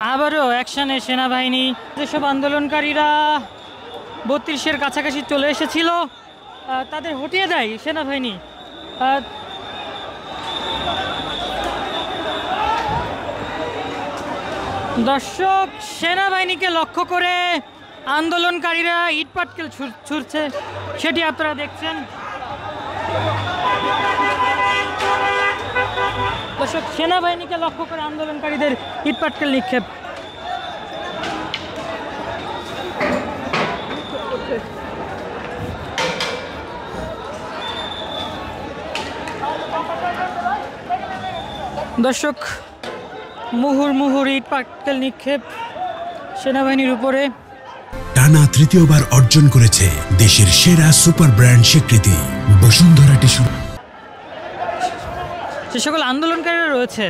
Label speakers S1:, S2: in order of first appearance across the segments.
S1: আবারও অ্যাকশনে সেনাবাহিনী। যেসব আন্দোলনকারীরা ৩২-এর কাছাকাছি চলে এসেছিল তাদের হটিয়ে দেয় সেনাবাহিনী। দর্শক, সেনাবাহিনীকে লক্ষ্য করে আন্দোলনকারীরা ইটপাটকেল ছুড়ছে, সেটি আপনারা দেখছেন। দর্শক, সেনাবাহিনীকে লক্ষ্য করে আন্দোলনকারীদের ইটপাটকেল নিক্ষেপ। দর্শক, মুহুর্মুহুর ইটপাটকেল নিক্ষেপ সেনাবাহিনীর উপরে।
S2: টানা তৃতীয়বার অর্জন করেছে দেশের সেরা সুপার ব্র্যান্ড স্বীকৃতি বসুন্ধরা টিস্যু।
S1: সে সকল আন্দোলনকারীরা রয়েছে।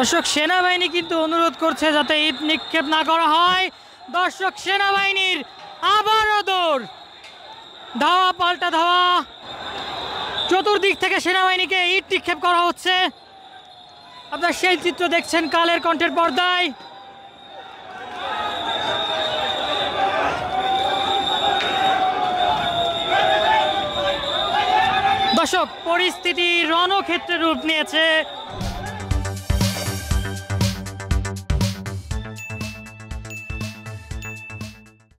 S1: দর্শক, সেনাবাহিনী কিন্তু অনুরোধ করছে যাতে ইট নিক্ষেপ না করা হয়। দর্শক, সেনাবাহিনীর আবারও দৌড়, ধাওয়া পাল্টা ধাওয়া। চতুর্দিক থেকে সেনাবাহিনীকে ইট নিক্ষেপ করা হচ্ছে। আপনারা সেই চিত্র দেখছেন কালের কণ্ঠের পর্দায়। দর্শক, পরিস্থিতি রণক্ষেত্রে রূপ নিয়েছে।